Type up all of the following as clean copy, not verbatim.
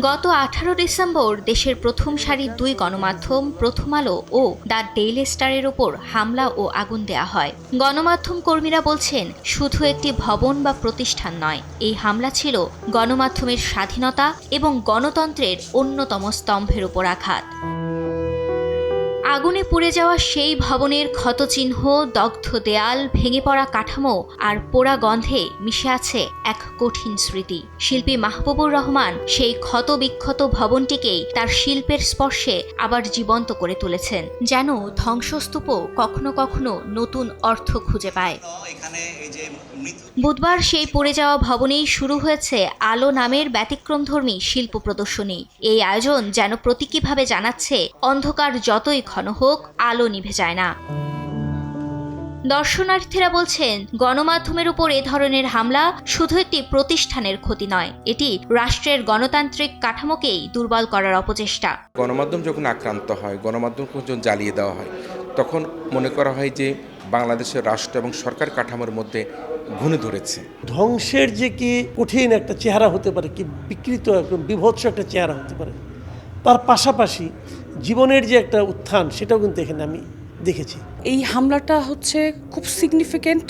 গত 18 ডিসেম্বর দেশের প্রথম সারির দুই গণমাধ্যম প্রথম আলো ও দ্য ডেইলি স্টারের ওপর হামলা ও আগুন দেয়া হয়। গণমাধ্যম কর্মীরা বলছেন, শুধু একটি ভবন বা প্রতিষ্ঠান নয়, এই হামলা ছিল গণমাধ্যমের স্বাধীনতা এবং গণতন্ত্রের অন্যতম স্তম্ভের উপর আঘাত। আগুনে পুড়ে যাওয়া সেই ভবনের ক্ষতচিহ্ন, দগ্ধ দেয়াল, ভেঙে পড়া কাঠামো আর পোড়া গন্ধে মিশে আছে এক কঠিন স্মৃতি। শিল্পী মাহবুবুর রহমান সেই ক্ষতবিক্ষত ভবনটিকেই তার শিল্পের স্পর্শে আবার জীবন্ত করে তুলেছেন, যেন ধ্বংসস্তূপও কখনো কখনো নতুন অর্থ খুঁজে পায়। বুধবার সেই পড়ে যাওয়া ভবনেই শুরু হয়েছে আলো নামের ব্যতিক্রমধর্মী শিল্প প্রদর্শনী। এই আয়োজন যেন প্রতীকীভাবে জানাচ্ছে, অন্ধকার যতই ঘন হোক, আলো নিভে যায় না। দর্শনার্থীরা বলছেন, গণমাধ্যমের উপর এ ধরনের হামলা শুধু একটি প্রতিষ্ঠানের ক্ষতি নয়, এটি রাষ্ট্রের গণতান্ত্রিক কাঠামোকেই দুর্বল করার অপচেষ্টা। গণমাধ্যম যখন আক্রান্ত হয়, গণমাধ্যম যখন জ্বালিয়ে দেওয়া হয়, তখন মনে করা হয় যে বাংলাদেশের রাষ্ট্র এবং সরকার কাঠামোর মধ্যে ঘুণে ধরেছে। ধ্বংসের যে কি কঠিন একটা চেহারা হতে পারে, কি বিকৃত একদম বিভৎস একটা চেহারা হতে পারে, তার পাশাপাশি জীবনের যে একটা উত্থান, সেটাও কিন্তু এখানে আমি দেখেছি। এই হামলাটা হচ্ছে খুব সিগনিফিকেন্ট,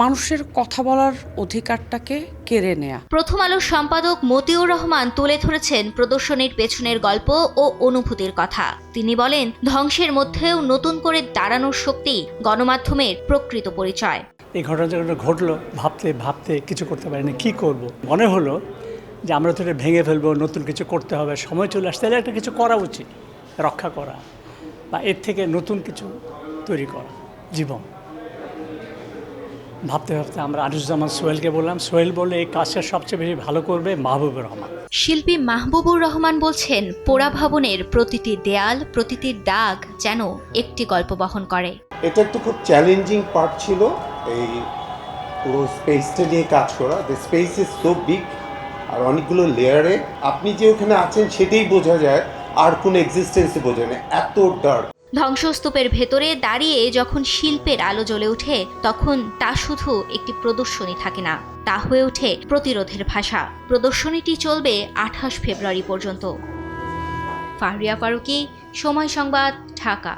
মানুষের কথা বলার অধিকারটাকে কেড়ে নেয়া। প্রথম আলোর সম্পাদক মতিউর রহমান তুলে ধরেছেন প্রদর্শনীর পেছনের গল্প ও অনুভূতির কথা। তিনি বলেন, ধ্বংসের মধ্যেও নতুন করে দাঁড়ানোর শক্তি গণমাধ্যমের প্রকৃত পরিচয়। এই ঘটনাটা ঘটলো, ভাবতে ভাবতে কিছু করতে পারিনি, কি করব। মনে হলো যে আমরা তো এটা ভেঙে ফেলবো, নতুন কিছু করতে হবে, সময় চলে আসছে, তাহলে একটা কিছু করা উচিত, রক্ষা করা বা এর থেকে নতুন কিছু তৈরি করা জীবন। ভাবতে ভাবতে আমরা আনিসুজ্জামান সোহেলকে বললাম, সোহেল বলে এই কাজটা সবচেয়ে বেশি ভালো করবে মাহবুবুর রহমান। শিল্পী মাহবুবুর রহমান বলছেন, পোড়া ভবনের প্রতিটি দেয়াল, প্রতিটি দাগ যেন একটি গল্প বহন করে। এটা একটা খুব চ্যালেঞ্জিং পার্ট ছিল, এই পুরো স্পেসটা নিয়ে কাজ করা। The space is so big, আর অনেকগুলো লেয়ারে আপনি যে ওখানে আছেন সেটাই বোঝা যায়, আর কোনো এক্সিস্টেন্সই বোঝা যায়, এত ডার্ক। ধ্বংসস্তূপের ভেতরে দাঁড়িয়ে যখন শিল্পের আলো জ্বলে ওঠে, তখন তা শুধু একটি প্রদর্শনী থাকে না, তা হয়ে ওঠে প্রতিরোধের ভাষা। প্রদর্শনীটি চলবে 28 ফেব্রুয়ারি পর্যন্ত। ফাহরিয়া ফারুকী, সময় সংবাদ, ঢাকা।